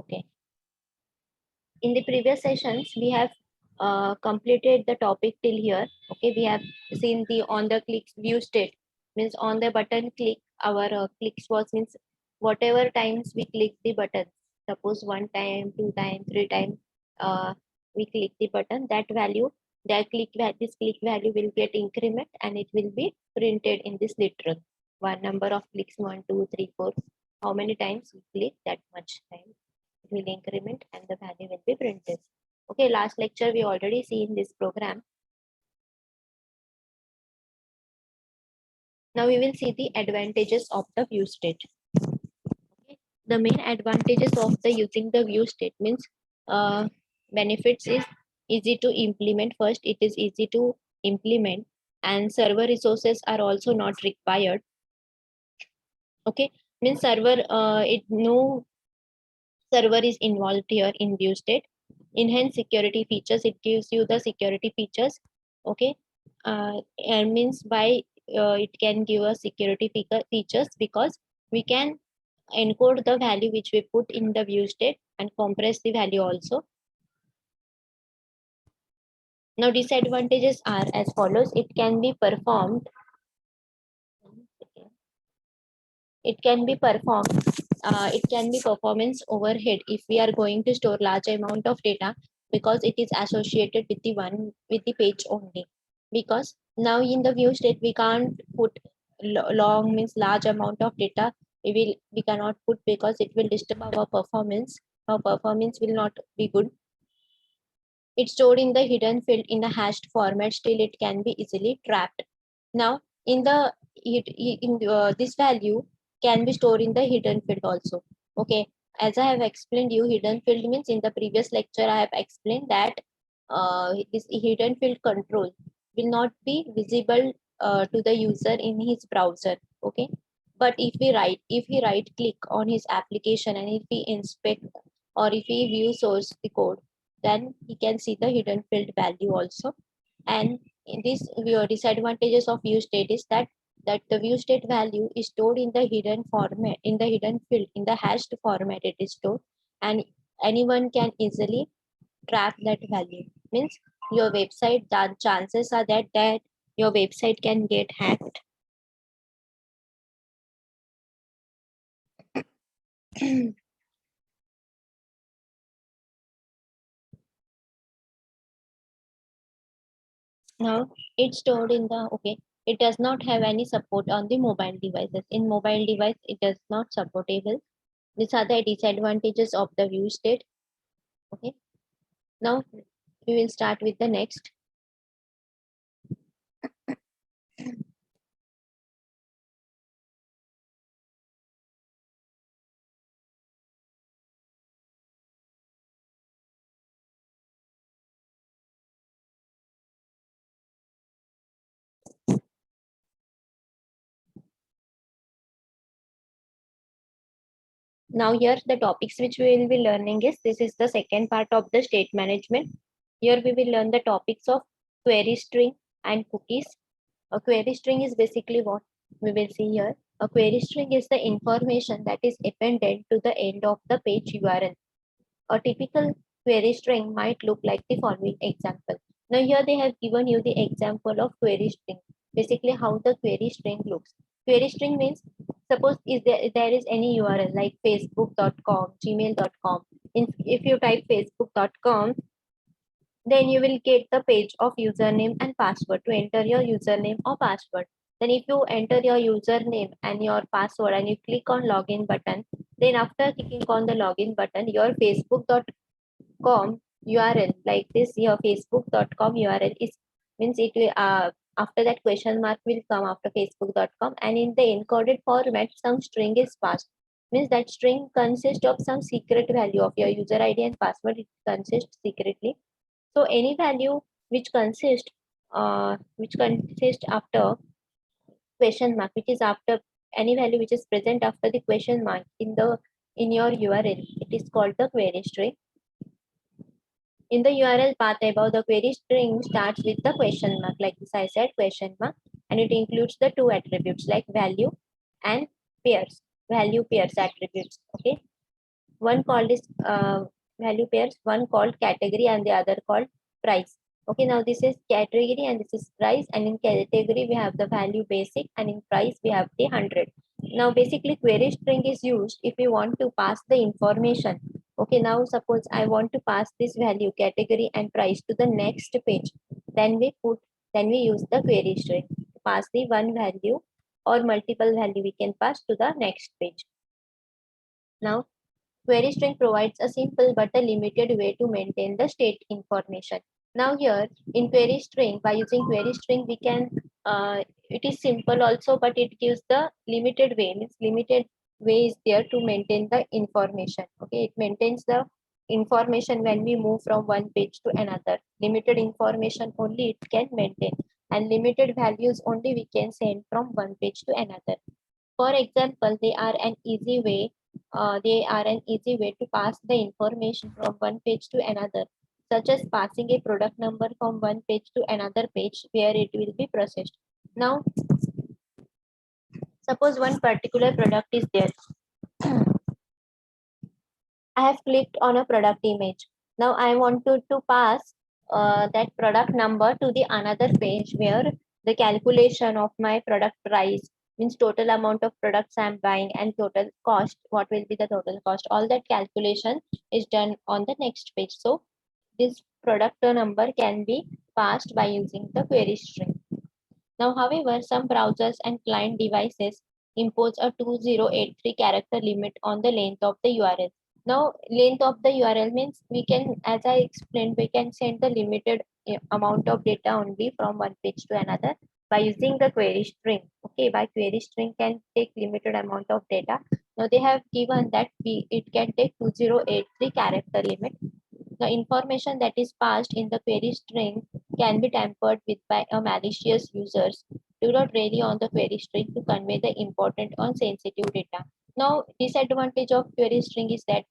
Okay. In the previous sessions, we have completed the topic till here. Okay, we have seen the on the click view state, means on the button click, our clicks was means whatever times we click the button. Suppose one time, two time, three time, we click the button. That value, this click value will get increment and it will be printed in this literal. One number of clicks, 1, 2, 3, 4. How many times we click, that much time will increment and the value will be printed. Okay, last lecture we already seen this program. Now we will see the advantages of the view state. Okay. The main advantages of the using the view state means benefits is easy to implement. First, it is easy to implement and server resources are also not required. Okay, means server no server is involved here in view state. Enhance security features, it gives you the security features. Okay, and means by it can give us security features because we can encode the value which we put in the view state and compress the value also. Now disadvantages are as follows. It can be performed it can be performance overhead if we are going to store large amount of data, because it is associated with the page only. Because now in the view state we can't put long means large amount of data. We cannot put because it will disturb our performance. Our performance will not be good. It's stored in the hidden field in a hashed format, still it can be easily trapped. Now in this value can be stored in the hidden field also. Okay, as I have explained you, hidden field means in the previous lecture I have explained that this hidden field control will not be visible to the user in his browser. Okay, but if he right click on his application and if he inspect or if he view source the code, then he can see the hidden field value also. And in this disadvantages of view state is that the view state value is stored in the hidden format, in the hidden field, in the hashed format it is stored, and anyone can easily track that value. Means your website, the chances are that your website can get hacked. Now it's stored in the it does not have any support on the mobile devices. In mobile device it does not supportable. These are the disadvantages of the view state. Okay, now we will start with the next. Now here the topics which we will be learning is, this is the second part of the state management. Here we will learn the topics of query string and cookies. A query string is basically what we will see here. A query string is the information that is appended to the end of the page URL. A typical query string might look like the following example. Now here they have given you the example of query string. Basically how the query string looks. Query string means, suppose there is any URL like facebook.com, gmail.com. If you type facebook.com, then you will get the page of username and password to enter your username or password. Then if you enter your username and your password and you click on login button, then after clicking on the login button, your facebook.com URL like this, your facebook.com URL is means it will after that question mark will come after facebook.com, and in the encoded format some string is passed. Means that string consists of some secret value of your user ID and password. It consists secretly. So any value which consists after question mark, which is after any value which is present after the question mark in your URL, it is called the query string. In the URL path above the query string starts with the question mark, like this I said question mark, and it includes the two attributes like value and pairs, value pairs attributes. Okay. one called is value pairs, one called category and the other called price. Okay, now this is category and this is price, and in category we have the value basic and in price we have the 100. Now basically query string is used if we want to pass the information. Okay, now suppose I want to pass this value category and price to the next page, then we use the query string to pass the one value or multiple value we can pass to the next page. Now query string provides a simple but a limited way to maintain the state information. Now here in query string, by using query string, we can, it is simple also, but it gives the limited way, means limited way is there to maintain the information. Okay, it maintains the information when we move from one page to another. Limited information only it can maintain, and limited values only we can send from one page to another. For example, they are an easy way to pass the information from one page to another, such as passing a product number from one page to another page where it will be processed. Now, suppose one particular product is there. I have clicked on a product image. Now I want to pass that product number to the another page where the calculation of my product price, means total amount of products I'm buying and total cost, what will be the total cost, all that calculation is done on the next page. So this product number can be passed by using the query string. Now, however, some browsers and client devices impose a 2083 character limit on the length of the URL. Now, length of the URL means we can, as I explained, we can send the limited amount of data only from one page to another by using the query string. Okay, by query string can take limited amount of data. Now they have given that it can take 2083 character limit. The information that is passed in the query string can be tampered with by a malicious users. Do not rely on the query string to convey the important or sensitive data. Now, disadvantage of query string is that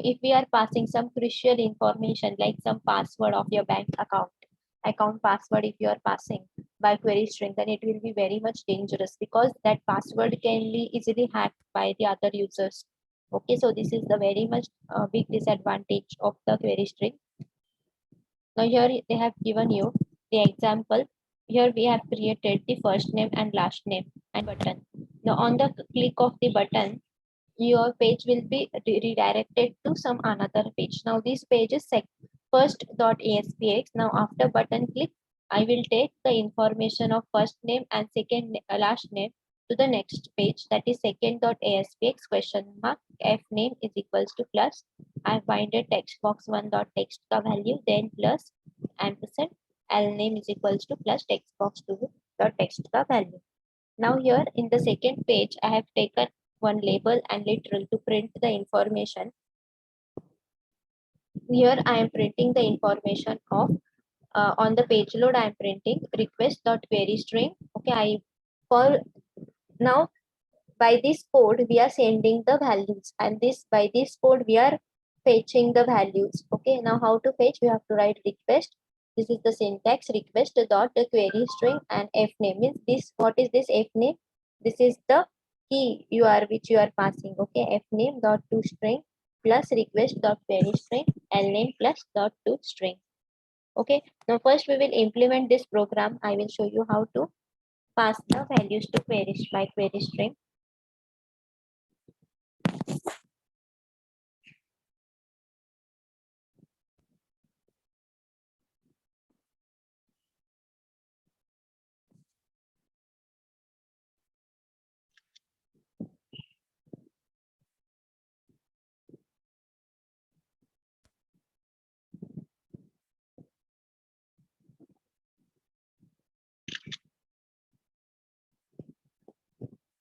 if we are passing some crucial information like some password of your bank account password, if you are passing by query string, then it will be very much dangerous because that password can be easily hacked by the other users. Okay, so this is the very much big disadvantage of the query string. Now here they have given you the example. Here we have created the first name and last name and button. Now on the click of the button, your page will be redirected to some another page. Now this page is first.aspx. Now after button click, I will take the information of first name and second last name to the next page, that is second.aspx question mark f name is equals to plus. I find a text box one dot text ka value, then plus ampersand l name is equals to plus text box two dot text ka value. Now here in the second page, I have taken one label and literal to print the information. Here I am printing the information of on the page load. I am printing request.query string. Okay, for now by this code we are sending the values, and by this code we are fetching the values. Okay, now how to fetch? We have to write request. This is the syntax, request dot the query string and f name means this. What is this f name? This is the key which you are passing. Okay, f name dot to string plus request dot query string l name plus dot to string. Okay, now first we will implement this program. I will show you how to pass the values to query by query string.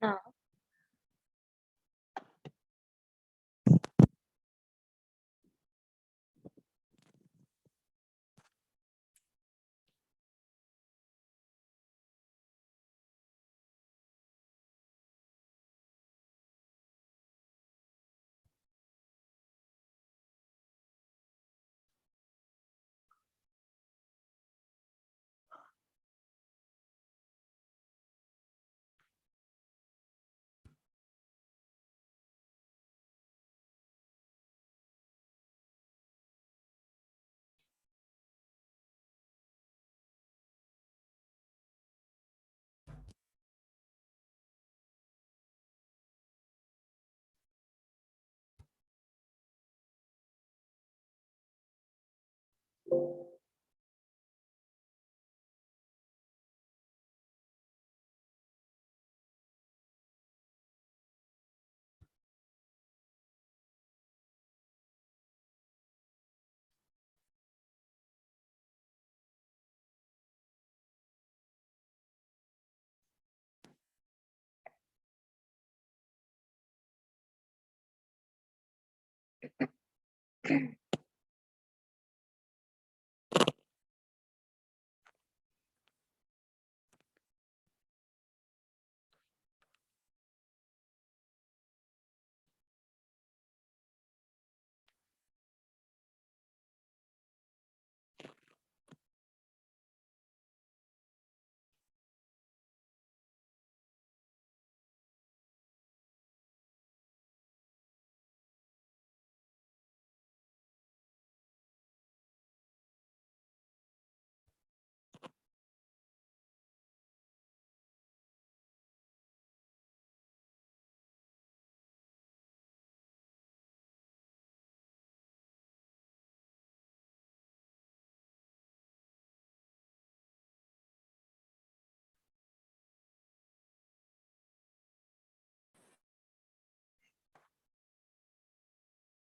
Now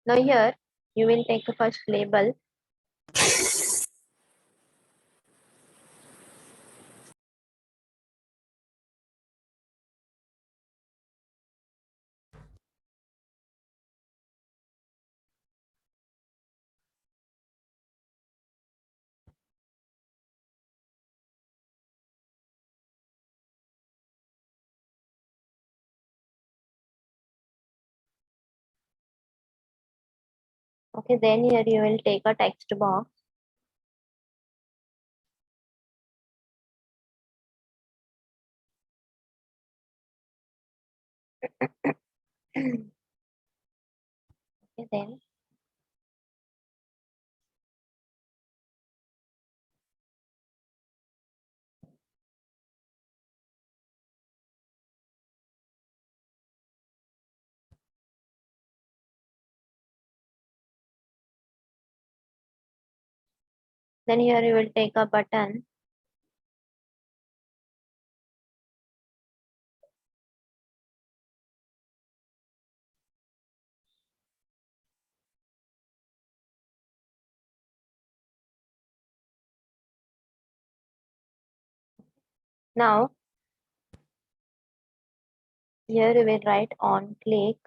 Now here you will take a first label. Okay, then here you will take a text box. Okay, then here you will take a button. Now here we will write on click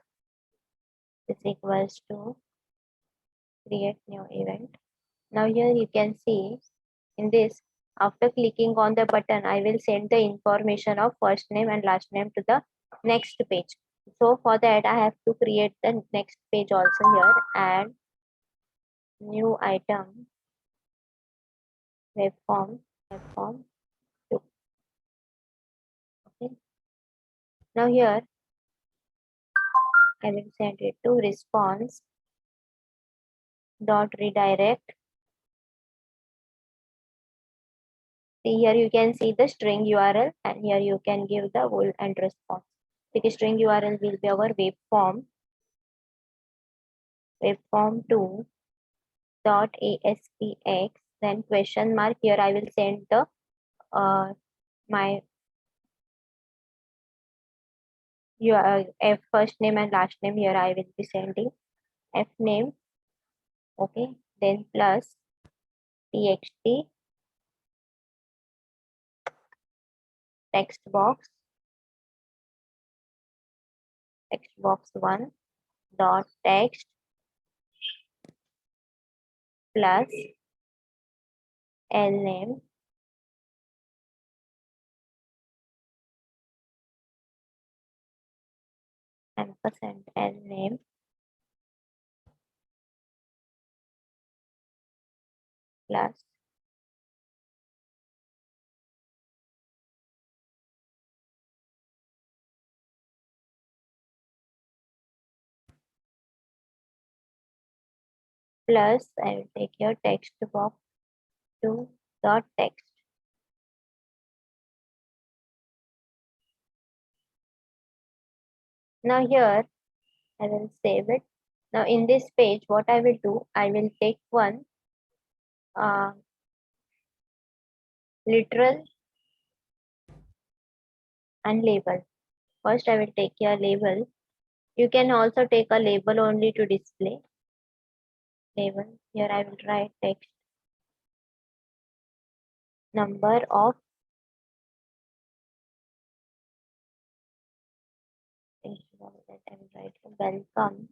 is equals to create new event. Now here you can see in this, after clicking on the button, I will send the information of first name and last name to the next page. So for that I have to create the next page also here, and new item web form 2. Okay. Now here I will send it to response dot redirect. See here you can see the string URL, and here you can give the full and response. The string URL will be our web form 2 dot aspx, then question mark. Here I will send the my f first name and last name. Here I will be sending f name. Okay, then plus txt text box 1 dot text plus l name ampersand l name plus I will take your text box 2 dot text. Now here I will save it. Now in this page, what I will do, I will take one literal and label. First, I will take your label. You can also take a label only to display. Label. Here I will write text. Number of instead of that I will write welcome.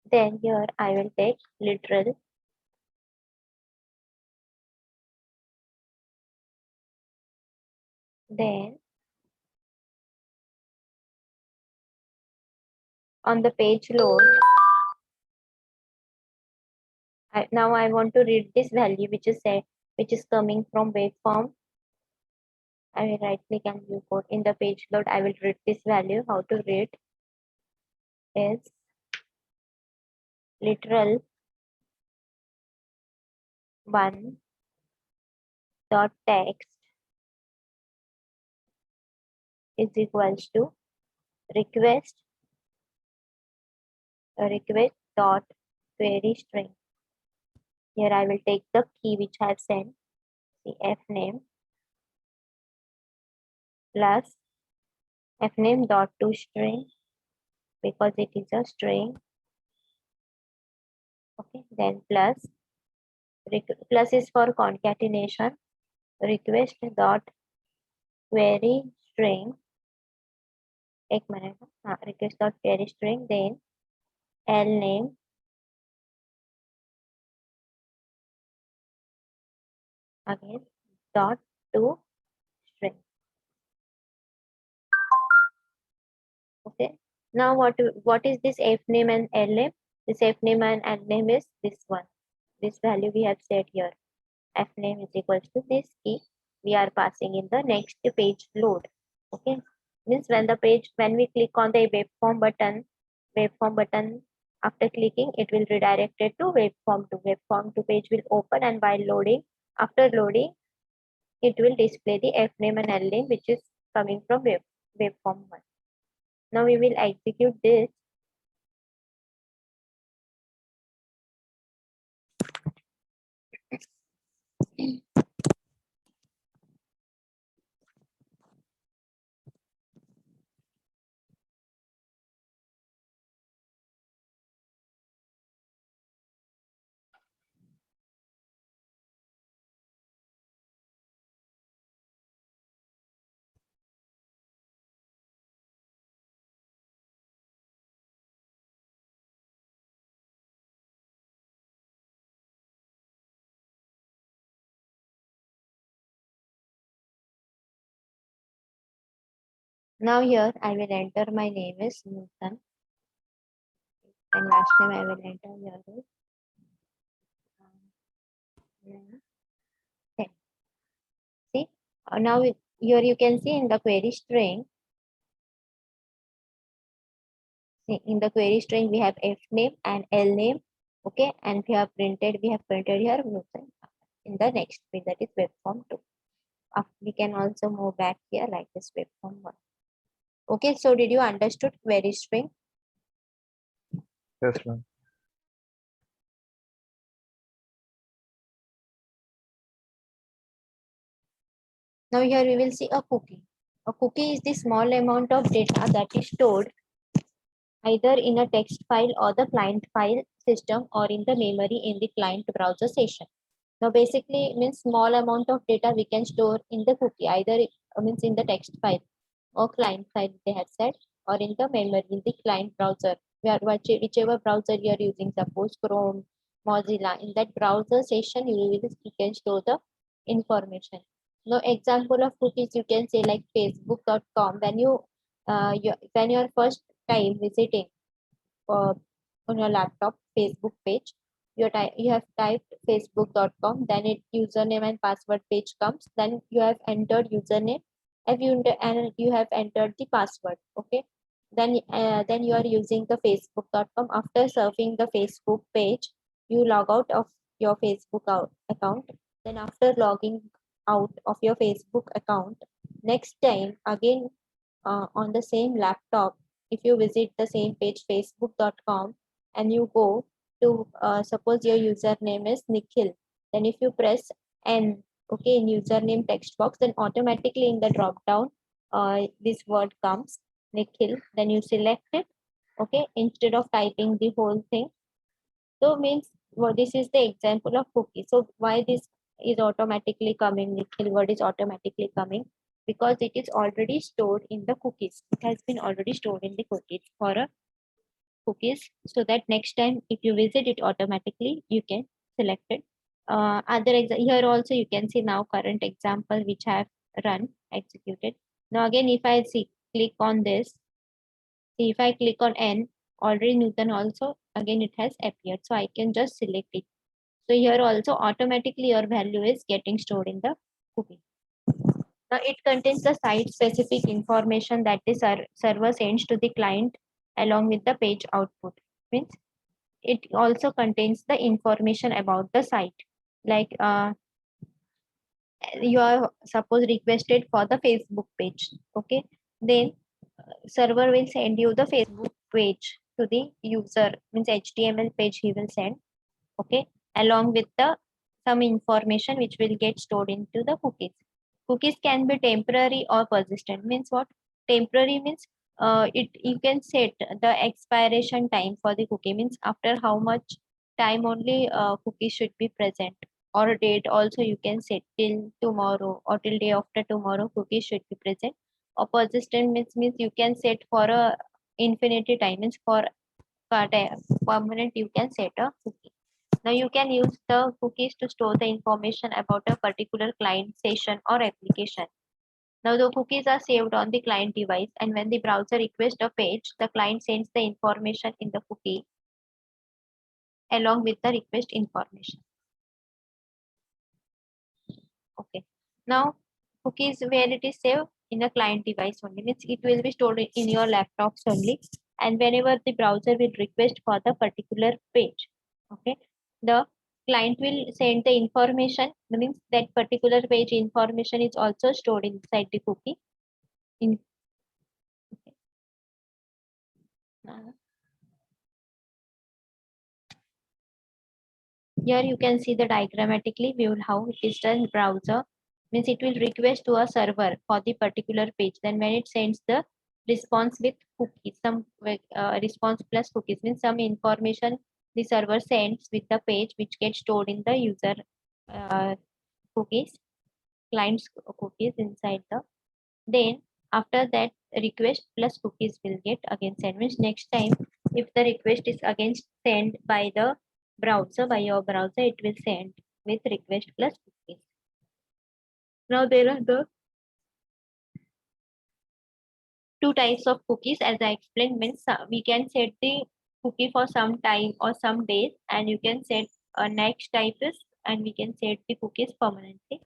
Then here I will take literal. Then on the page load, now I want to read this value which is set, which is coming from waveform. I will right click and view code. In the page load, I will read this value. How to read is literal 1 dot text is equals to request dot query string. Here I will take the key which I have sent, the fname plus fname dot to string because it is a string. Okay, then plus is for concatenation. Request dot query string. एक minute, हाँ, request dot query string, then l name again dot to string. Okay, now what is this f name and l name? This f name and l name is this one. This value we have set here. F name is equals to this key we are passing in the next page load. Okay, means when we click on the waveform button, after clicking it will redirect it to waveform to page will open, and while loading, after loading, it will display the f name and l name which is coming from waveform 1. Now we will execute this. Now here I will enter my name is Nutan and last name I will enter here is okay. See, now here you can see in the query string. See, in the query string we have f name and l name. Okay, and we have printed here Nutan in the next page, that is waveform 2. We can also move back here like this waveform 1. Okay, so did you understood query string? Yes, ma'am. Now here we will see a cookie. A cookie is the small amount of data that is stored either in a text file or the client file system or in the memory in the client browser session. Now basically means small amount of data we can store in the cookie, either means in the text file or client file they have said, or in the memory in the client browser, whichever browser you are using, suppose Chrome, Mozilla, in that browser session you can store the information. Now example of cookies you can say like facebook.com. When when you are first time visiting uh, on your laptop Facebook page, you have typed facebook.com, then it username and password page comes, then you have entered username and you have entered the password. Okay, then you are using the facebook.com. After surfing the Facebook page, you log out of your account. Then after logging out of your Facebook account, next time again on the same laptop, if you visit the same page facebook.com and you go to suppose your username is Nikhil. Then if you press N, okay, in username text box, then automatically in the drop down, this word comes Nikhil. Then you select it, okay, instead of typing the whole thing. So means well, this is the example of cookie. So why this is automatically coming, Nikhil word is automatically coming, because it is already stored in the cookies. It has been already stored in the cookies for a cookies, so that next time if you visit it automatically, you can select it. Here also you can see now current example which I have run executed. Now again, if I see click on this, see if I click on N, already Newton also again it has appeared. So I can just select it. So here also automatically your value is getting stored in the cookie. Now it contains the site specific information that the server sends to the client along with the page output. Means it also contains the information about the site. Like you are suppose requested for the Facebook page. Okay. Then server will send you the Facebook page to the user, means HTML page he will send. Okay. Along with the some information which will get stored into the cookies. Cookies can be temporary or persistent. Means what? Temporary means it you can set the expiration time for the cookie. Means after how much time only cookie should be present, or a date also you can set till tomorrow or till day after tomorrow cookie should be present. Or persistent means you can set for a infinity time, means for permanent you can set a cookie. Now you can use the cookies to store the information about a particular client session or application. Now the cookies are saved on the client device, and when the browser requests a page, the client sends the information in the cookie along with the request information. Okay. Now cookies where it is saved in a client device only, means it will be stored in your laptops only, and whenever the browser will request for the particular page, okay, the client will send the information. That means that particular page information is also stored inside the cookie. In okay. Uh, Here you can see the diagrammatically view how it is done. Browser means it will request to a server for the particular page. Then when it sends the response with cookies, some response plus cookies means some information the server sends with the page which gets stored in the user uh, cookies, client's cookies inside the. Then after that request plus cookies will get again sent. Means next time if the request is again sent by the browser, by your browser, it will send with request plus cookies. Now there are the two types of cookies as I explained. Means we can set the cookie for some time or some days, and you can set next type is, and we can set the cookies permanently.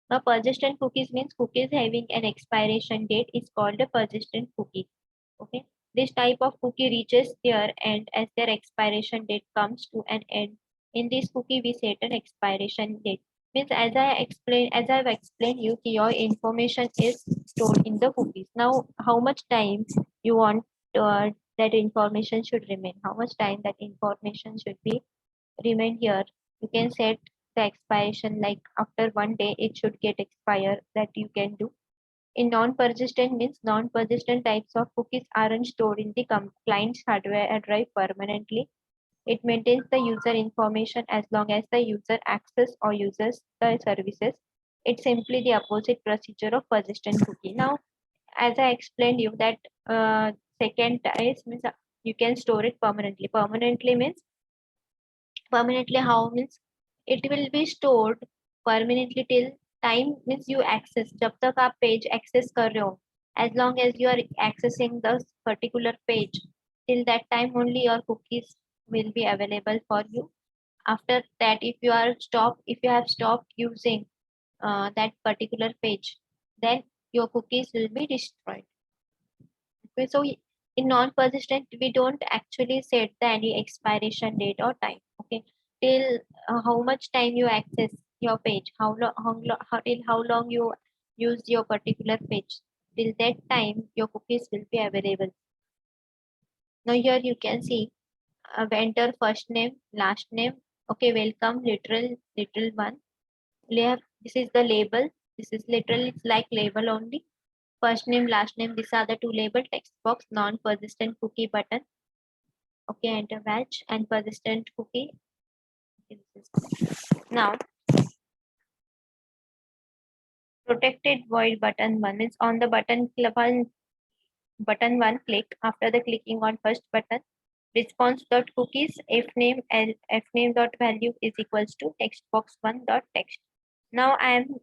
Now persistent cookies means cookies having an expiration date is called a persistent cookie. Okay. This type of cookie reaches their end as their expiration date comes to an end. In this cookie, we set an expiration date. Means as I've explained you, your information is stored in the cookies. Now, how much time you want that information should remain? How much time that information should be remain here? You can set the expiration like after 1 day it should get expire, that you can do. In non-persistent means non-persistent types of cookies aren't stored in the client's hardware drive permanently. It maintains the user information as long as the user access or uses the services. It's simply the opposite procedure of persistent cookie. Now, as I explained you that second is means you can store it permanently. Permanently means permanently how means it will be stored permanently till time means you access, जब तक आप page access कर रहे हो, as long as you are accessing the particular page, till that time only your cookies will be available for you. After that, if you have stopped using that particular page, then your cookies will be destroyed. Okay, so in non-persistent, we don't actually set the any expiration date or time. Okay, till how much time you access your page, till how long you use your particular page, till that time your cookies will be available. Now here you can see enter first name, last name. Okay, welcome, literal one. This is the label. This is literal, it's like label only. First name, last name, these are the two label. Text box, non-persistent cookie button. Okay, enter batch and persistent cookie. Now, protected void button one means on the button one click after the clicking on first button. Response dot cookies fname dot value is equals to text box one dot text. Now I am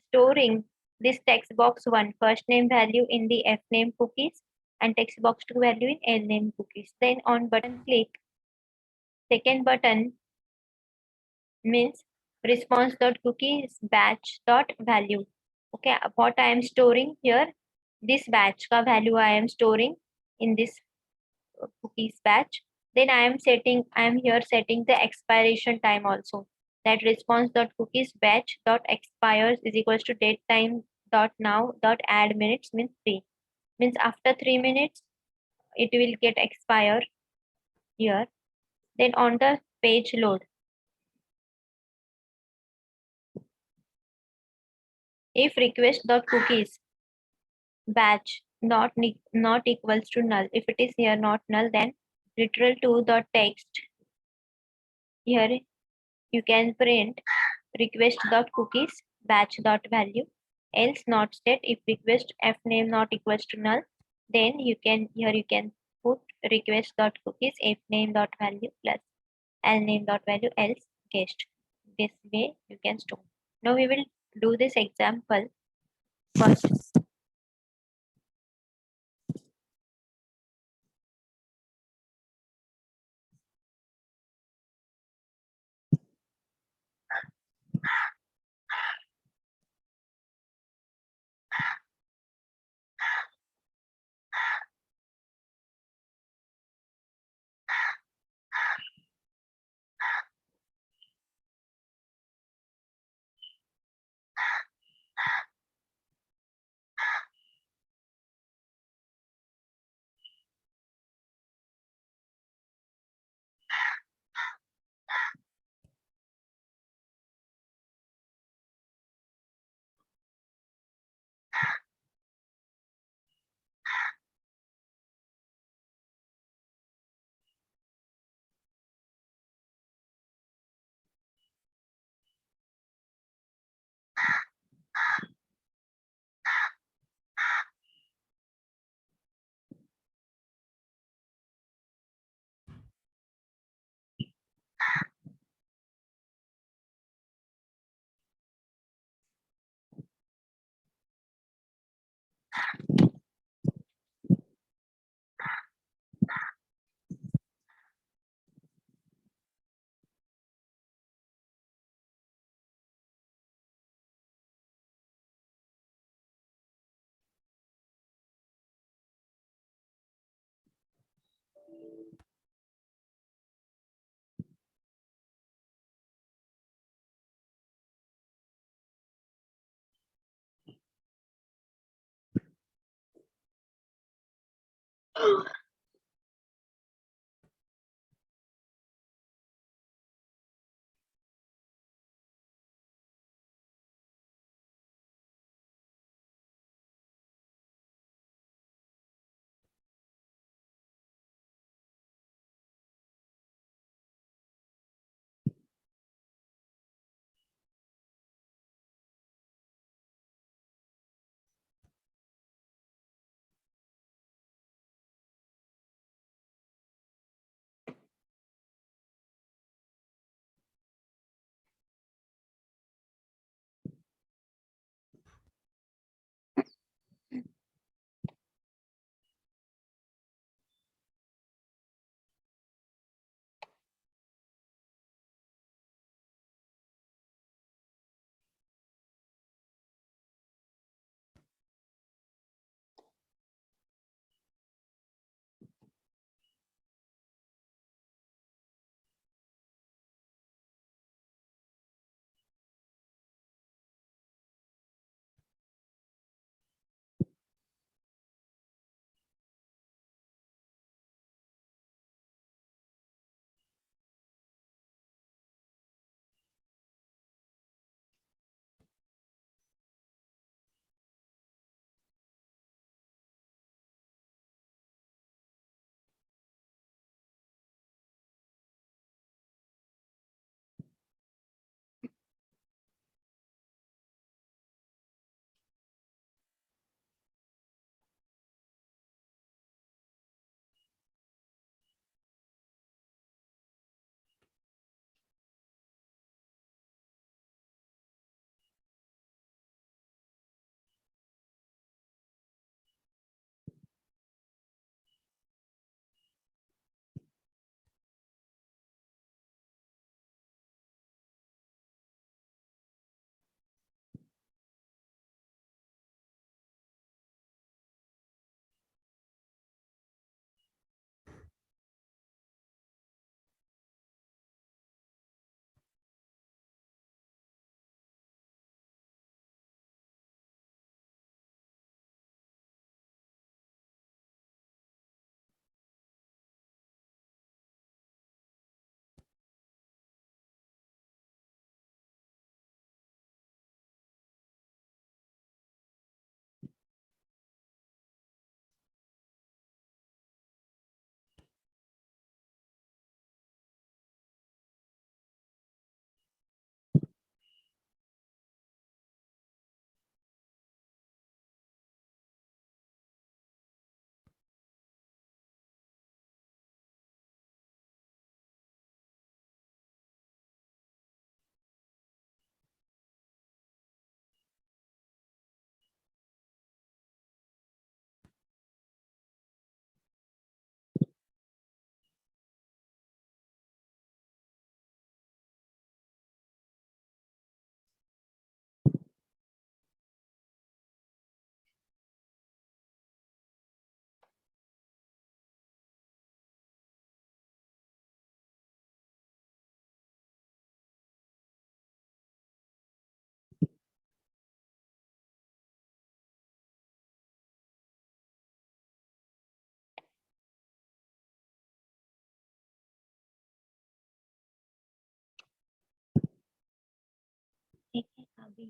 storing this text box one first name value in the fname cookies and text box two value in lname cookies. Then on button click, second button means response dot cookies batch dot value. Okay, what I am storing here, this batch ka value I am storing in this cookies batch. Then I am here setting the expiration time also. That response dot cookies batch dot expires is equals to date time dot now dot add minutes means 3. Means after 3 minutes it will get expire here. Then on the page load, if request dot cookies batch not equals to null, if it is here not null, then literal to dot text here you can print request dot cookies batch dot value, else not state. If request fname not equals to null, then you can put request dot cookies fname dot value plus lname dot value else guest. This way you can store. Now we will do this example first. अभी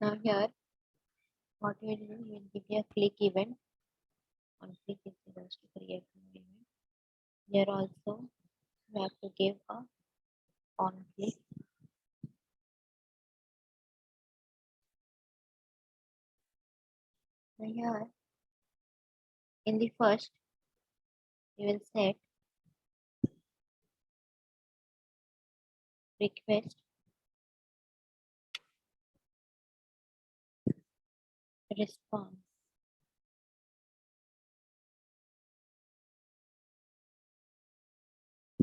now here what we will do, we will give you a click event. On click is equals to create new event. Here also we have to give a on click. Now here in the first we will set request response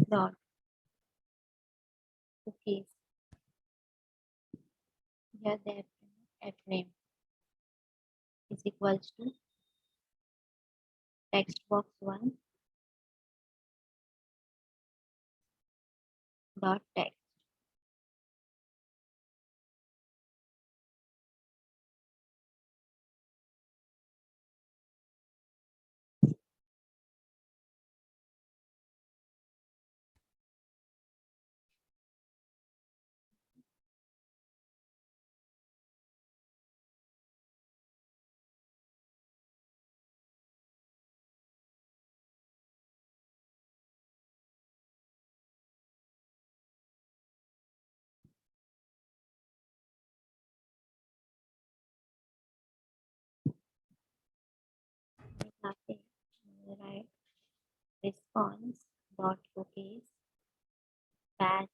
dot cookies. Here the at name is equals to text box 1 dot text. Nothing. Right. Response dot cookies batch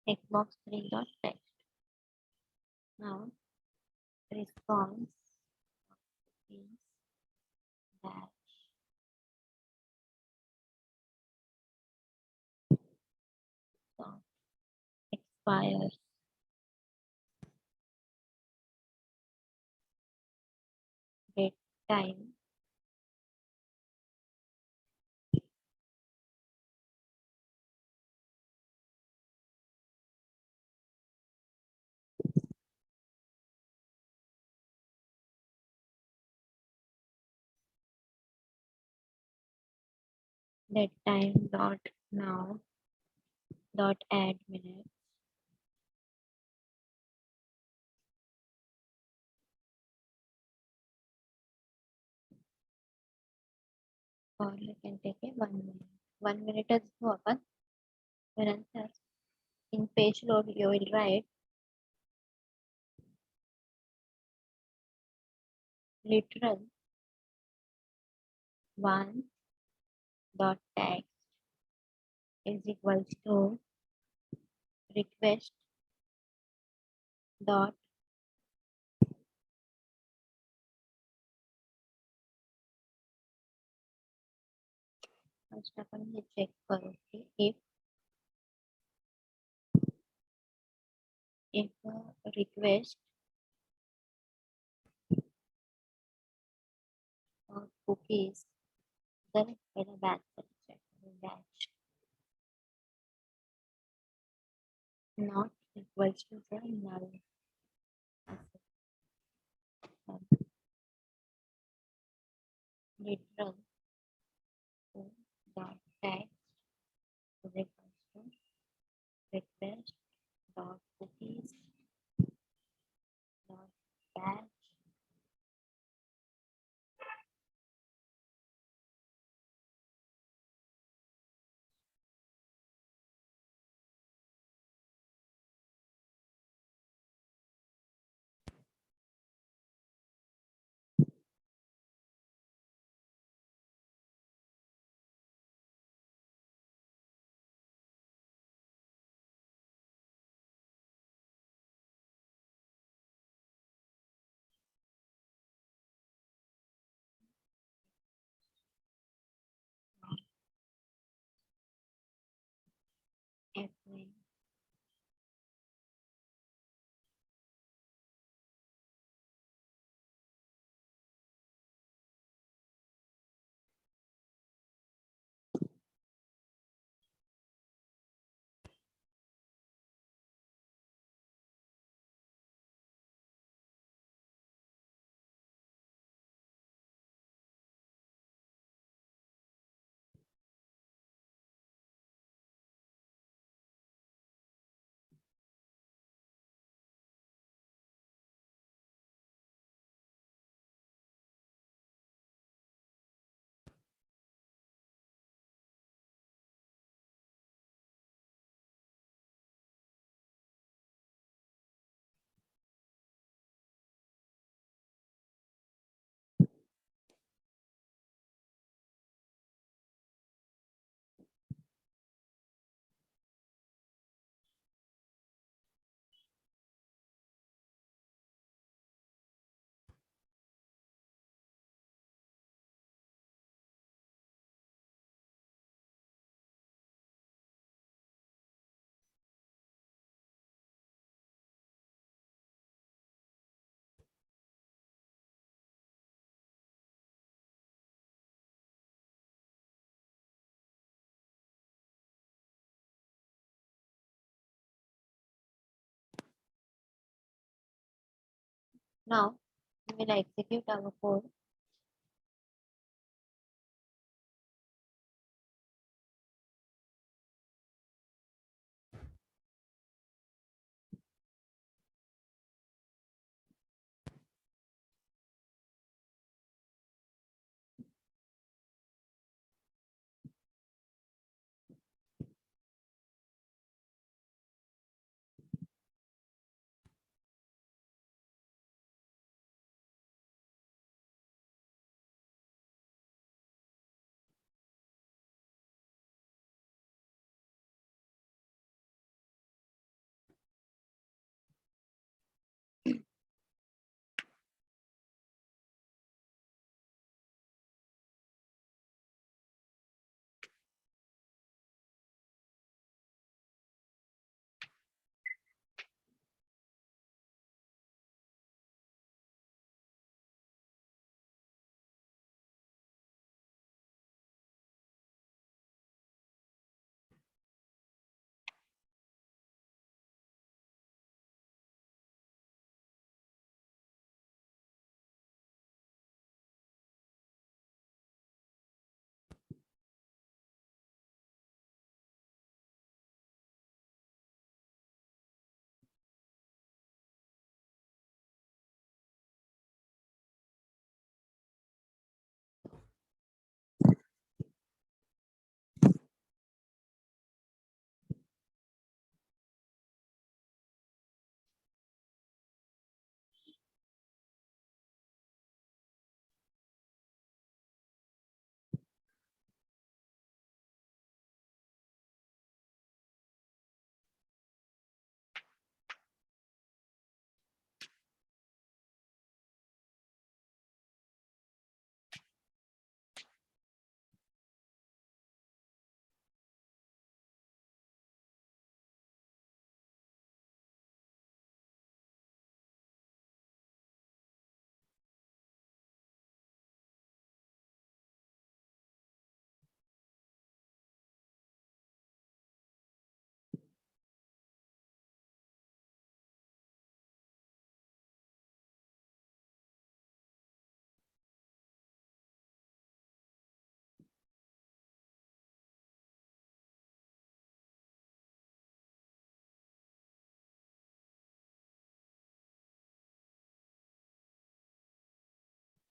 checkbox 3 dot text. Now response is batch dot expires date time date time dot now dot add minute or you can take a 1 minute. 1 minute is open. When answer in page load you will write literal 1 dot text is equals to request dot first आपण हे check करू की if request or cookies then पहिला batch check batch not equals to the null literal dot text is equals to request dot cookies dot batch F9. Now we will execute our code.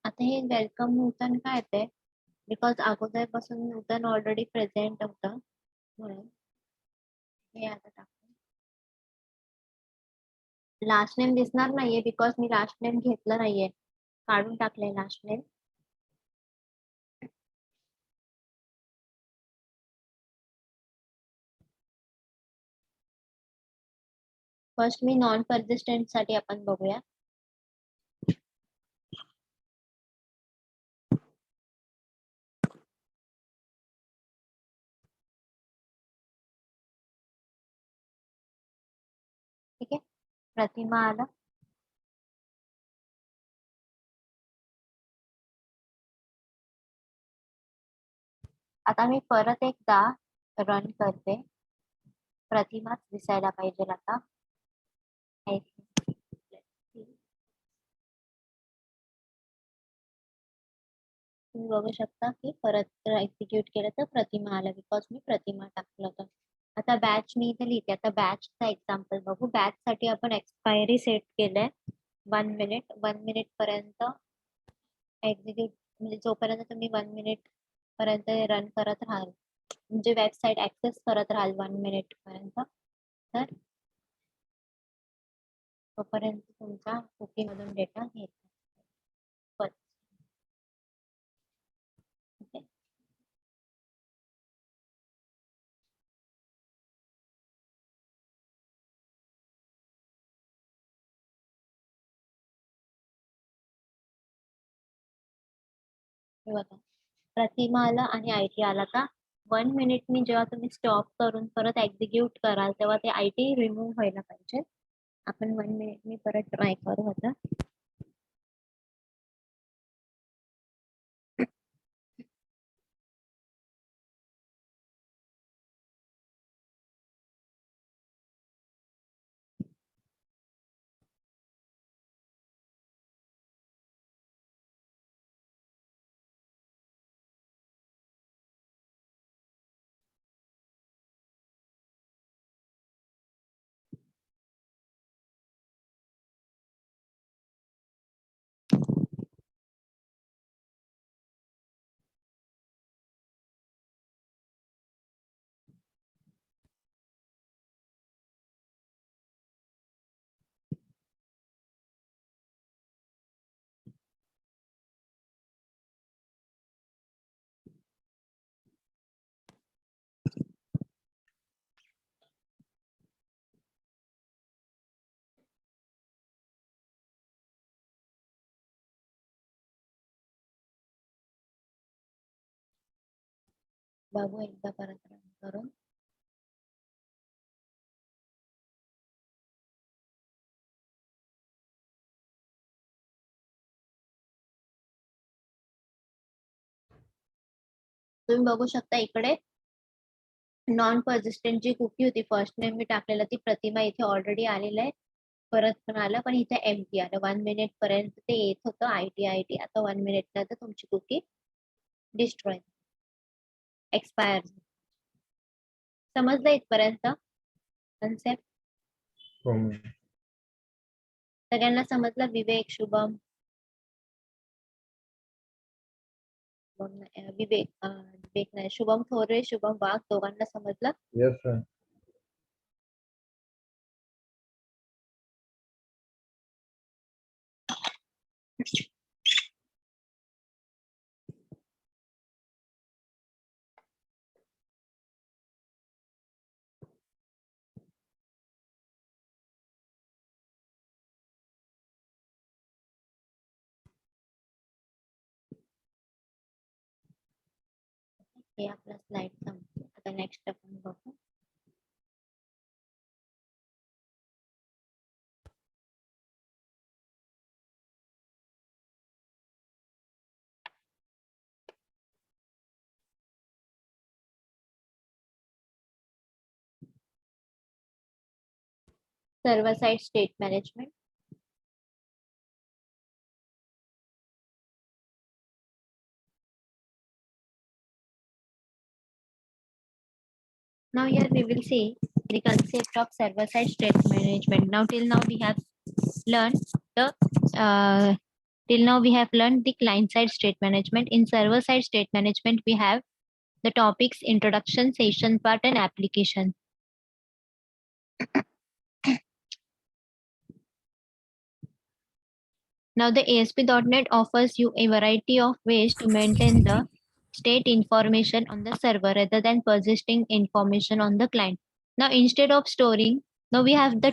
आता हे welcome नूतन का येते because अगोदरपासून Nutan already present होतं म्हणून हे आता टाकतो. Last name दिसणार नाहीये because me last name घेतलं नाहीये, काढून टाकलंय लास्ट नेम. फर्स्ट मी नॉन परसिस्टंट साठी आपण बघूया. प्रतिमा आला. आता मी परत एकदा रन करते. प्रतिमाच दिसायला पाहिजे आता. I think. Let's see. तुम्ही बघू शकता की परत एक्झिक्यूट केलं तर प्रतिमा आला, बिकॉज मी प्रतिमा टाकलं होतं. आता बॅच मी इथे लिहिते. आता बॅचचा एक्झाम्पल बघू. बॅच साठी आपण एक्सपायरी सेट केलंय 1 मिनिट पर्यंत एक्झिक्यूट, म्हणजे जोपर्यंत तुम्ही 1 मिनिट पर्यंत रन करत राहाल, म्हणजे वेबसाईट ऍक्सेस करत राहाल 1 मिनिट पर्यंत, तर तोपर्यंत तुमचा कुकी मधून डेटा घेत. ओके. हे बघा, प्रतिमा आला आणि आयटी आला का. 1 मिनिटनी जेव्हा तुम्ही स्टॉप करून परत एक्झिक्यूट कराल तेव्हा ते आयटी रिमूव्ह व्हायला पाहिजे. आपण 1 मिनिटनी परत ट्राय करू आता. बघू एकदा परत रन करून. तुम्ही बघू शकता इकडे नॉन परसिस्टंट जी कुकी होती, फर्स्ट नेम मी टाकलेलं, ती प्रतिमा इथे ऑलरेडी आलेलं आहे. परत पण आलं, पण इथे एम्प्टी आलं. 1 मिनिट पर्यंत ते येत होतं आयटी. आता 1 मिनिट नंतर तुमची कुकी डिस्ट्रॉय, एक्सपायर. समजलं इथपर्यंत कन्सेप्ट? हो मॅम. सगळ्यांना समजलं? विवेक, शुभम, विवेक नाही, शुभम थोरे, शुभम वाघ, दोघांना समजलं? Yes ma'am. हे आपला स्लाइड संपतो. आता नेक्स्ट आपण बघू. Server side state management. Now here we will see the concept of server-side state management. Now till now we have learned the client-side state management. In server-side state management, we have the topics introduction, session part, and application. Now the ASP.NET offers you a variety of ways to maintain the state information on the server rather than persisting information on the client. Now instead of storing, now we have the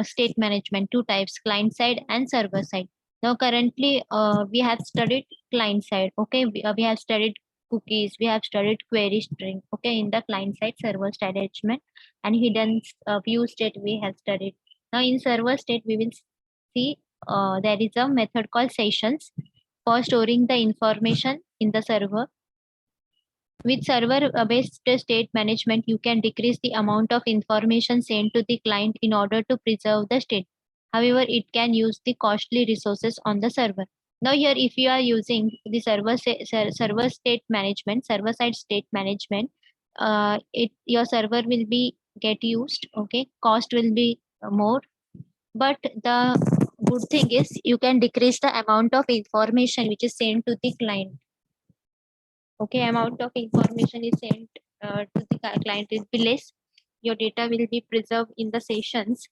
state management, two types, client side and server side. Now currently we have studied client side. Okay, we have studied cookies, we have studied query string. Okay, in the client side server side management, and hidden view state we have studied. Now in server state, we will see there is a method called sessions for storing the information in the server. With server-based state management, you can decrease the amount of information sent to the client in order to preserve the state. However, it can use the costly resources on the server. Now here, if you are using the server state management, server-side state management, your server will be get used. Okay, cost will be more, but the good thing is you can decrease the amount of information which is sent to the client. Okay, amount of information is sent to the client is be less. Your data will be preserved in the sessions.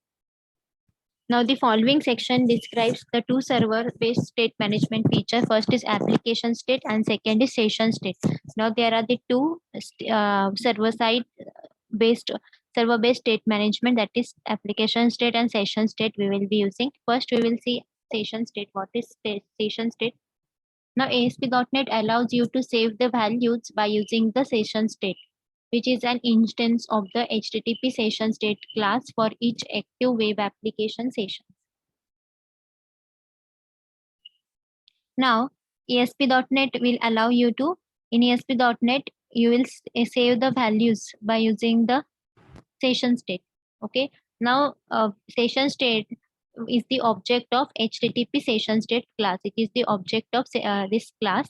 Now the following section describes the two server based state management feature. First is application state and second is session state. Now there are the two server side based server based state management, that is application state and session state we will be using. First we will see session state. What is session state? Now ASP.NET allows you to save the values by using the session state, which is an instance of the HTTP session state class for each active web application session. Now ASP.NET will allow you to, in ASP.NET, you will save the values by using the session state. Okay. Now session state is the object of HTTP session state class. It is the object of this class.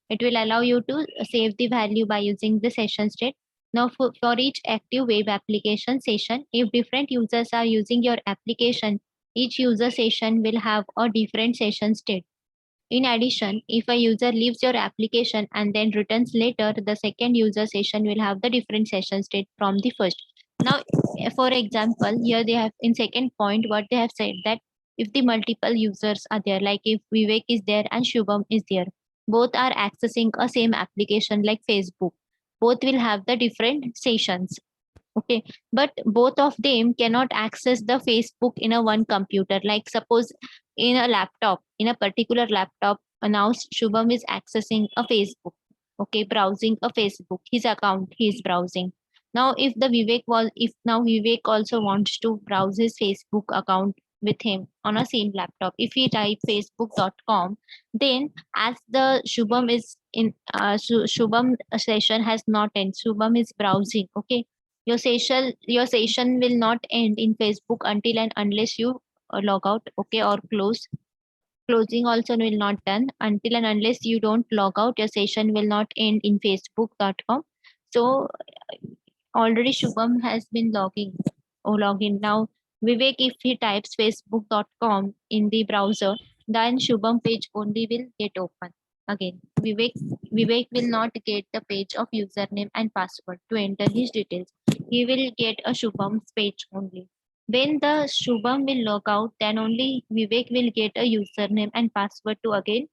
It will allow you to save the value by using the session state. Now for each active web application session, if different users are using your application, each user session will have a different session state. In addition, if a user leaves your application and then returns later, the second user session will have the different session state from the first. Now, for example, here they have in second point what they have said, that if the multiple users are there, like if Vivek is there and Shubham is there, both are accessing a same application like Facebook, both will have the different sessions. Okay, but both of them cannot access the Facebook in a one computer. Like suppose in a laptop, in a particular laptop, now Shubham is accessing a Facebook. Okay, browsing a Facebook, his account he is browsing. Now if the Vivek was, if now Vivek also wants to browse his Facebook account with him on a same laptop, if he type facebook.com, then as the Shubham is in Shubham session has not ended, Shubham is browsing. Okay, your session will not end in Facebook until and unless you log out. Okay, or closing also will not done until and unless you don't log out. Your session will not end in facebook.com. So already Shubham has been login. Now Vivek, if he types facebook.com in the browser, then Shubham page only will get open again. Vivek will not get the page of username and password to enter his details. He will get a Shubham's page only. When the Shubham will log out, then only Vivek will get a username and password to again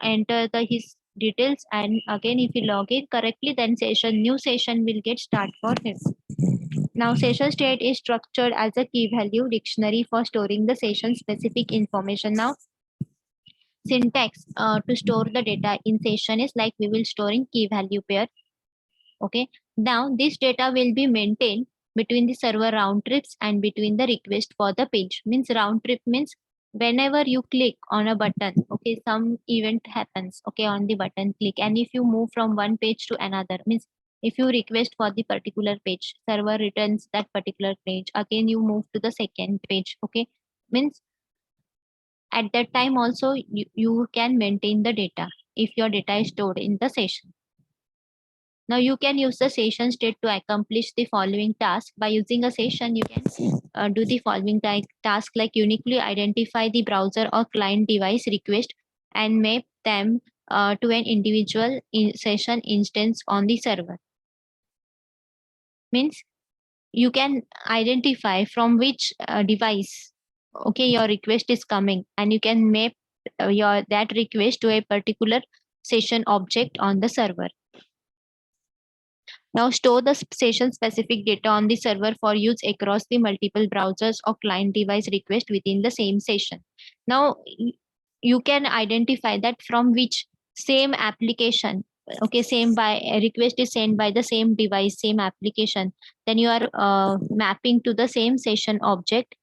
enter his details, and again if he log in correctly, then new session will get start for him. Now session state is structured as a key value dictionary for storing the session specific information. Now syntax to store the data in session is like we will storing key value pair. Okay, now this data will be maintained between the server round trips and between the request for the page. Means round trip means whenever you click on a button, okay, some event happens, okay, on the button click, and if you move from one page to another, means if you request for the particular page, server returns that particular page, again you move to the second page. Okay, means at that time also you can maintain the data if your data is stored in the session. Now you can use the session state to accomplish the following task. By using a session, you can do the following task, like uniquely identify the browser or client device request and map them to an individual session instance on the server. Means you can identify from which device, okay, your request is coming, and you can map that request to a particular session object on the server. Now store the session specific data on the server for use across the multiple browsers or client device request within the same session. Now you can identify that from which same application, okay, same by request is sent by the same device, same application, then you are mapping to the same session object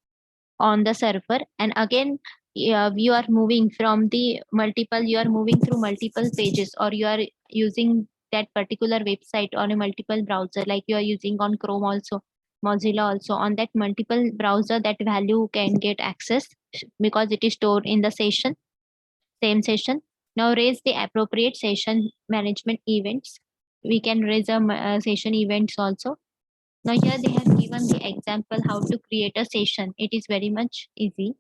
on the server, and again you are moving from the multiple, you are moving through multiple pages, or you are using that particular website on a multiple browser, like you are using on Chrome also, Mozilla also. On that multiple browser, that value can get access because it is stored in the session, same session. Now raise the appropriate session management events. We can raise a session events also. Now here they have given the example how to create a session. It is very much easy.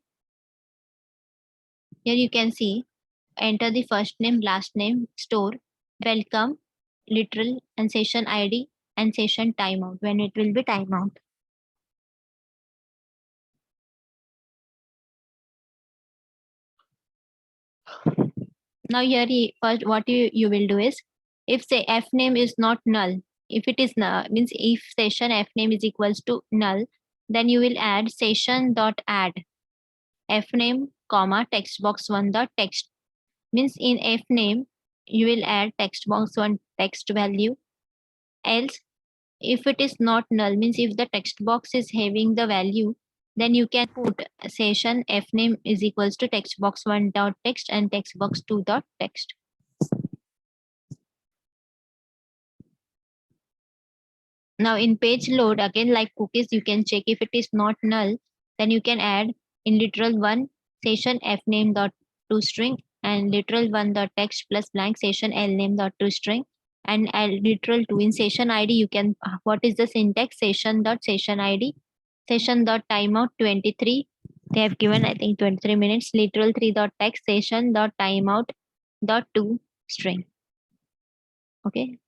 Here you can see, enter the first name, last name, store, welcome, literal, and session ID and session timeout, when it will be timeout. Now here first what you will do is, if say f name is not null, if it is null, means if session f name is equals to null, then you will add session dot add f name comma text box one dot text. Means in f name you will add text box one text value. Else if it is not null, means if the text box is having the value, then you can put session f name is equals to text box one dot text and text box two dot text. Now in page load, again like cookies, you can check if it is not null, then you can add in literal one session f name dot to string and literal one dot text plus blank session l name dot to string, and literal two in session id. You can what is the syntax, session dot session id, session dot timeout 23. They have given I think 23 minutes, literal three dot text session dot timeout dot to string. Okay.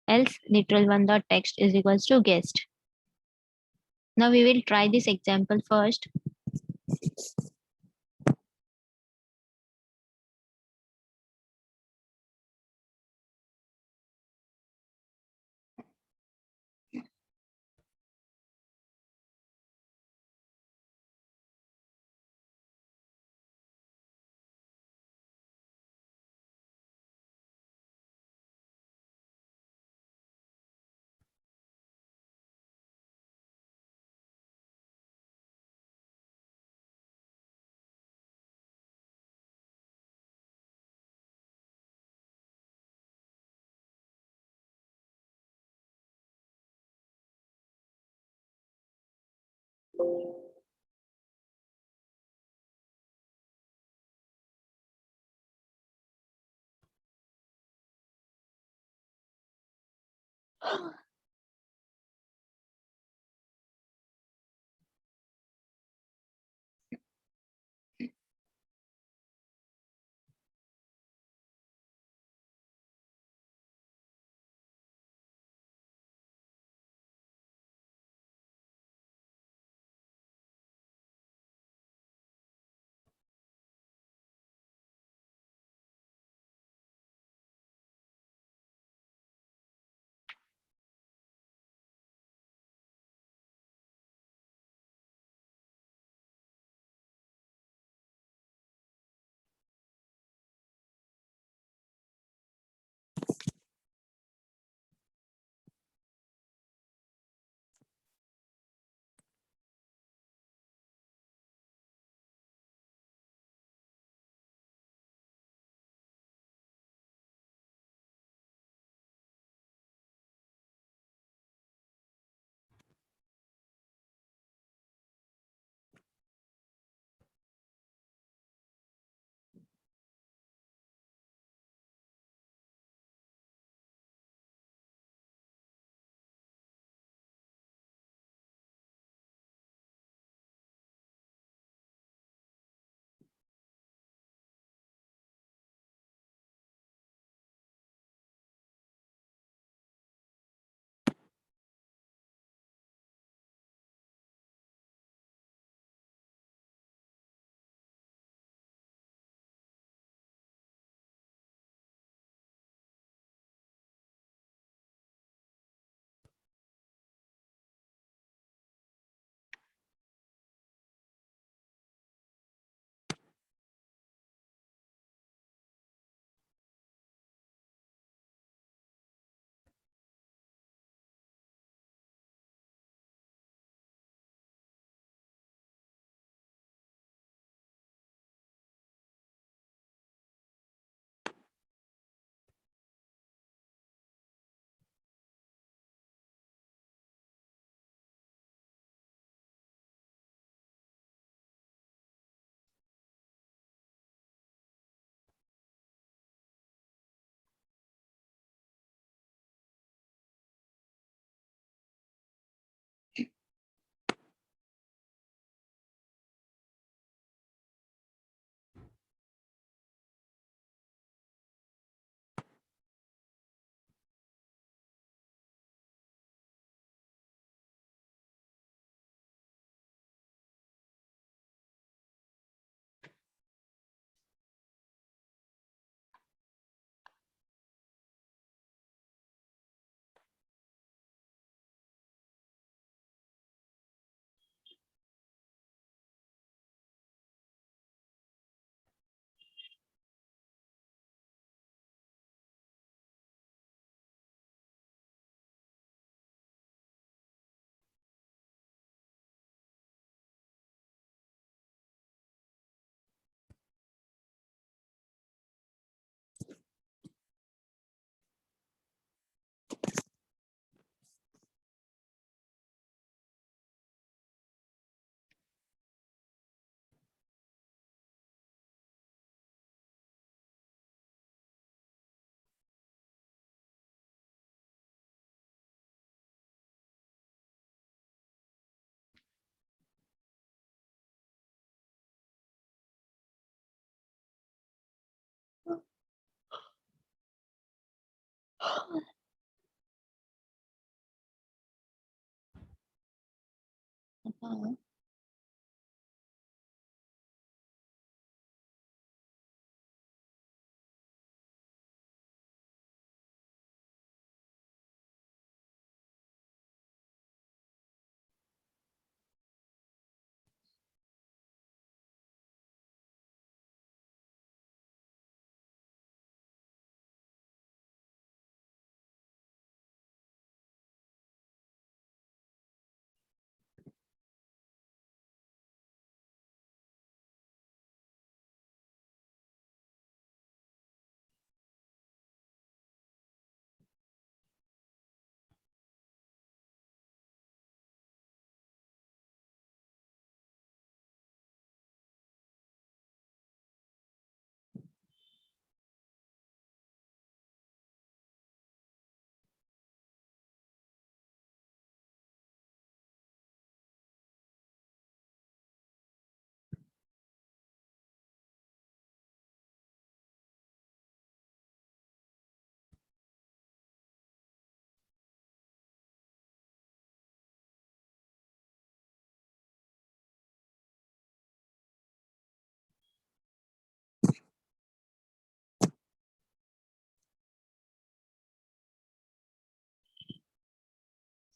Else literal one dot text is equals to guest. Now we will try this example first. आता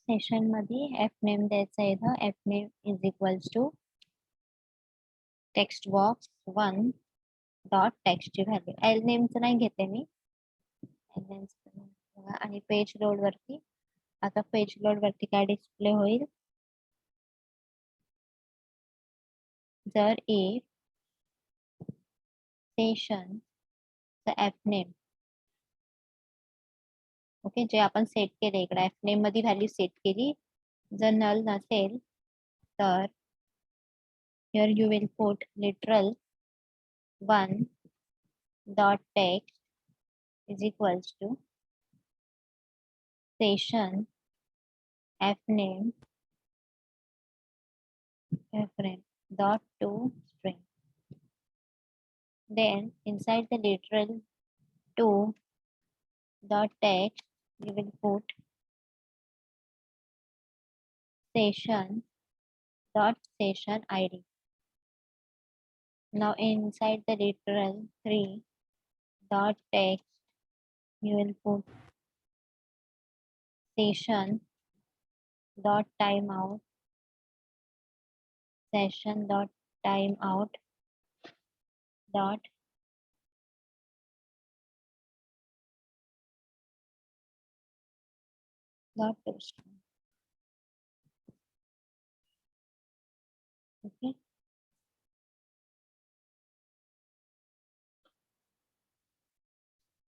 session मध्ये F name द्यायचा आहे इथं. F name is equals to text box 1 dot टेक्स्टची value. L नेमचं नाही घेते मी. L नेमचं आणि पेज लोड वरती, आता पेज लोड वरती काय डिस्प्ले होईल, जर ए सेशन एफ नेम, ओके, जे आपण सेट केले इकडे एफ नेम मध्ये व्हॅल्यू सेट केली, जर नल नसेल तर here you will put literal 1 dot text is equals to session f name dot to string. Then inside the literal 2 dot text you will put session dot session id. Now inside the literal 3 dot text you will put session dot timeout, session dot timeout dot to string. Okay.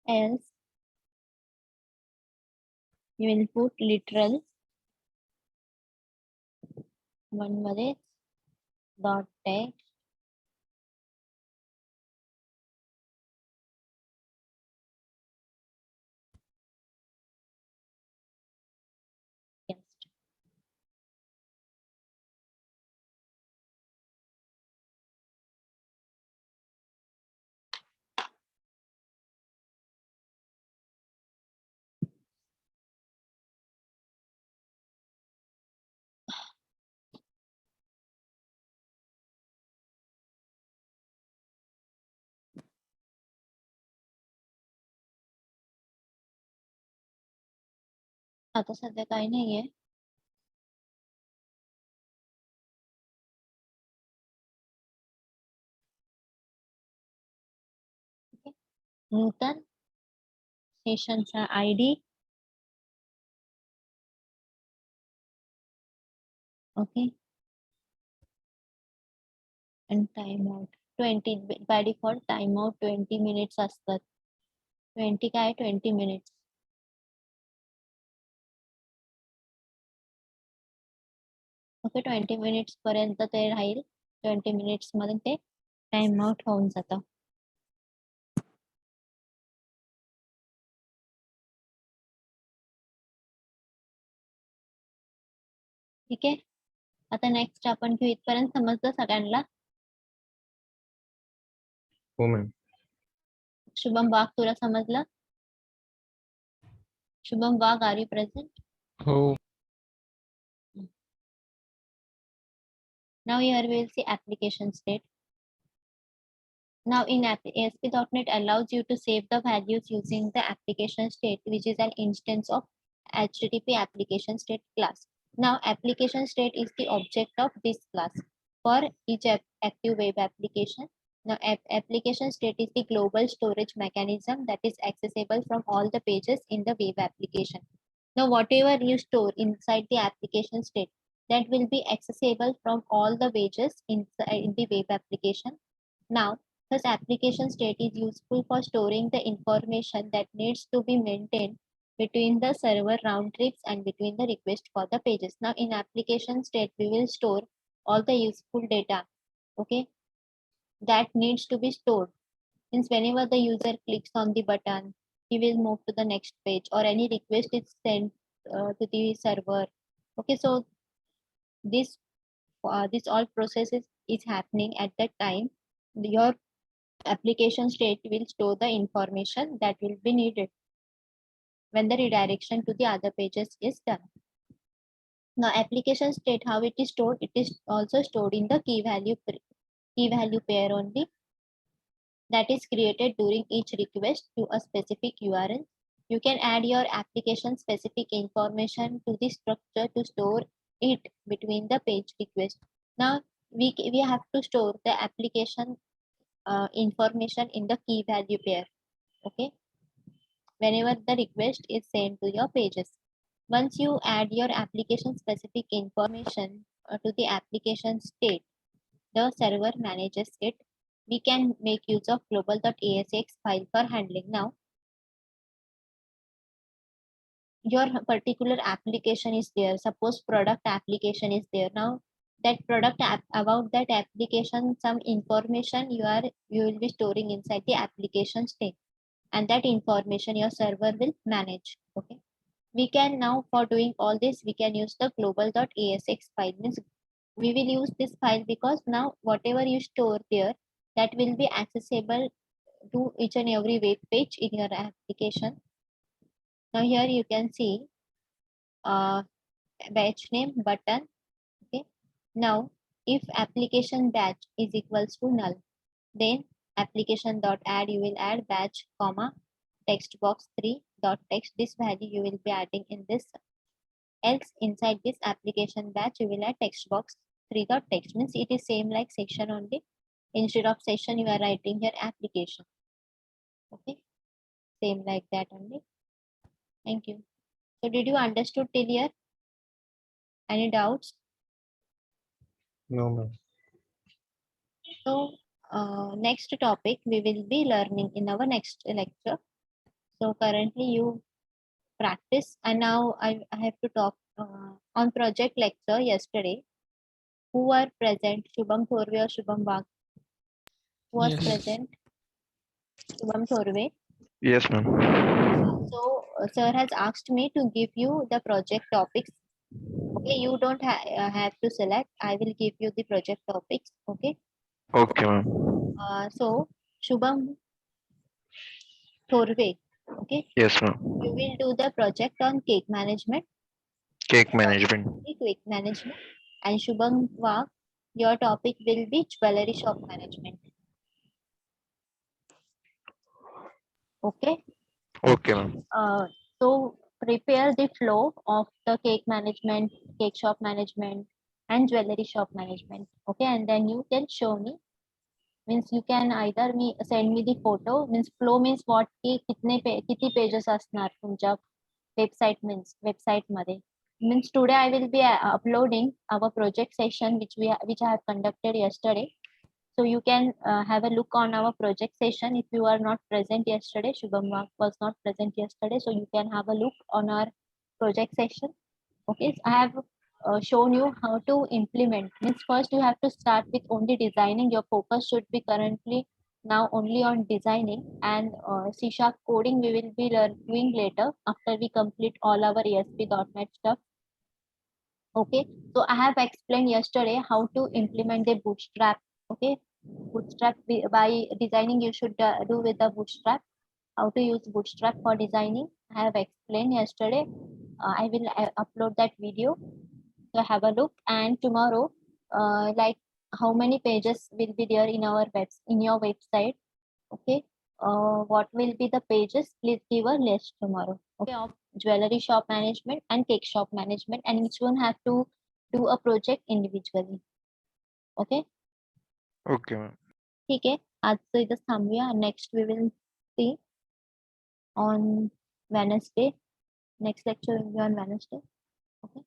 Else you will put literal 1 मध्ये dot text text. आता सध्या काही नाहीये. नूतन सेशनचा ID, okay, आणि time out 20. By default time out 20 minutes असतात. 20 काय 20 minutes. Okay, 20 minutes पर्यंत ते राहील. 20 मिनिट्स मध्ये ते टाइम आउट होऊन जातं. ठीक आहे. आता नेक्स्ट आपण घेऊ. इथपर्यंत समजलं सगळ्यांना? हो मॅम. शुभम, वाघ तुला समजलं? Shubham Wagh, are you present? Oh, Now here we will see application state. Now in ASP.NET allows you to save the values using the application state, which is an instance of HTTP application state class. Now application state is the object of this class for each active web application. Now application state is the global storage mechanism that is accessible from all the pages in the web application. Now whatever you store inside the application state, that will be accessible from all the pages inside in the web application. Now thus, application state is useful for storing the information that needs to be maintained between the server round trips and between the request for the pages. Now, in application state, we will store all the useful data, okay, that needs to be stored. Since whenever the user clicks on the button, he will move to the next page or any request is sent to the server. Okay, so this this all processes is happening at that time. Your application state will store the information that will be needed when the redirection to the other pages is done. Now application state, how it is stored, it is also stored in the key value pair only, that is created during each request to a specific URL. You can add your application specific information to the structure to store it between the page requests. Now we have to store the application information in the key value pair, okay, whenever the request is sent to your pages. Once you add your application specific information to the application state, the server manages it. We can make use of global.asx file for handling. Now, your particular application is there. Suppose product application is there. Now, that product about that application, some information you will be storing inside the application state, and that information your server will manage. Okay, we can now, for doing all this, we can use the global.asx file. Means we will use this file because now whatever you store there, that will be accessible to each and every web page in your application. Now here you can see batch name button. Okay, now if application batch is equals to null, then application.add, you will add batch comma text box 3 dot text. This value you will be adding in this. Else inside this application batch you will add text box 3 dot text. Means it is same like section only. Instead of section you are writing here application. Okay, same like that only. Thank you. So did you understood till here? Any doubts? No, ma'am. So next topic we will be learning in our next lecture. So currently you practice, and now I have to talk on project lecture yesterday. Who were present? Shubham Thorve or Shubham Wagh? Who was yes. present? Shubham Thorve. Yes, ma'am. So sir has asked me to give you the project topics. Okay, you don't have to select. I will give you the project topics. Okay. Okay, ma'am. So Shubham Thorve. Okay. Yes, ma'am. You will do the project on cake management. Cake management. Cake management. And Shubham Wagh, your topic will be jewelry shop management. Okay. Okay, ma'am. So prepare the flow of the cake management, cake shop management, and jewelry shop management. Okay, and then you can show me. Means you can either send me the photo. Means flow means what की किती pages असणार तुमच्या website means website मध्ये. Means today I will be uploading our project session which I have conducted yesterday. So you can have a look on our project session. If you are not present yesterday, Shubham Wagh was not present yesterday, so you can have a look on our project session. Okay, so I have shown you how to implement. Means first you have to start with only designing. Your focus should be currently now only on designing, and C# coding we will be doing later after we complete all our ASP.NET stuff. Okay, so I have explained yesterday how to implement the bootstrap. Okay, bootstrap by designing you should do with the bootstrap. how to use Bootstrap for designing. I have explained yesterday. I will upload that video, so have a look. And tomorrow, like how many pages will be there in our in your website? Okay. What will be the pages? Please give a list tomorrow. Okay, of jewelry shop management and cake shop management, and each one have to do a project individually. Okay. Okay, ma'am. ठीक है, आजचं इथं थांबूया. Next we will see on Wednesday. Next lecture will be on Wednesday. Okay.